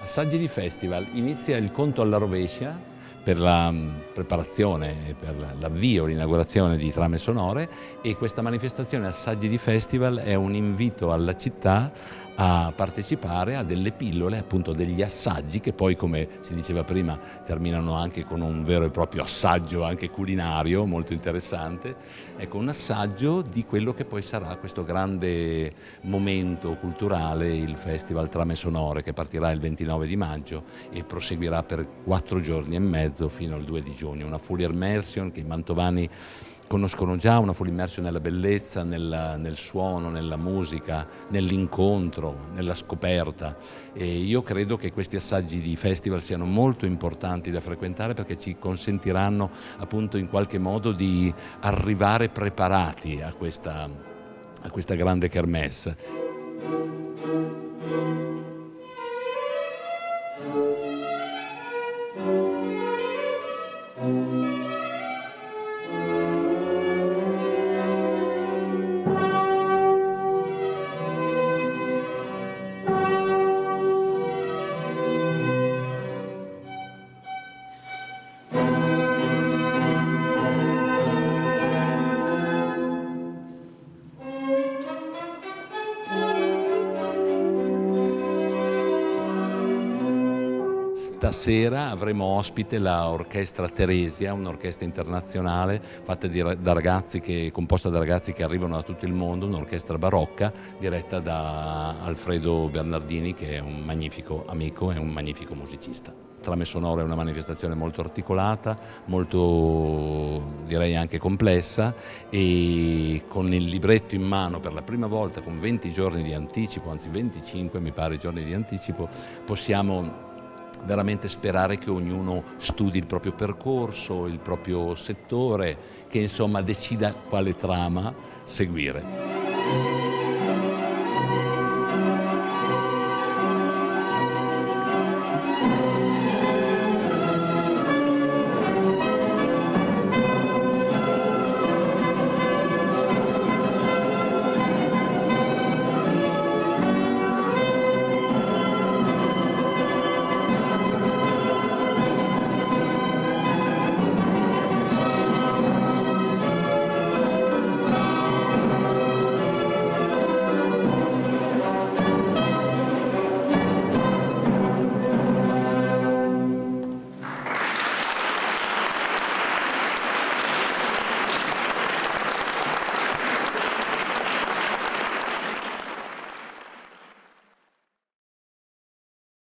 Assaggi di festival, inizia il conto alla rovescia per la preparazione, per l'avvio, l'inaugurazione di Trame Sonore, e questa manifestazione Assaggi di Festival è un invito alla città a partecipare a delle pillole, appunto degli assaggi che poi, come si diceva prima, terminano anche con un vero e proprio assaggio anche culinario molto interessante. Ecco, un assaggio di quello che poi sarà questo grande momento culturale, il Festival Trame Sonore, che partirà il 29 di maggio e proseguirà per 4 giorni e mezzo fino al 2 di giugno. Una full immersion che i mantovani conoscono già, una full immersion nella bellezza, nel suono, nella musica, nell'incontro, nella scoperta. E io credo che questi assaggi di festival siano molto importanti da frequentare, perché ci consentiranno appunto in qualche modo di arrivare preparati a questa grande kermesse. Stasera avremo ospite la Orchestra Teresia, un'orchestra internazionale fatta composta da ragazzi che arrivano da tutto il mondo, un'orchestra barocca diretta da Alfredo Bernardini, che è un magnifico amico e un magnifico musicista. Trame Sonore è una manifestazione molto articolata, molto direi anche complessa, e con il libretto in mano per la prima volta, con 20 giorni di anticipo, anzi 25 mi pare giorni di anticipo, possiamo veramente sperare che ognuno studi il proprio percorso, il proprio settore, che insomma decida quale trama seguire.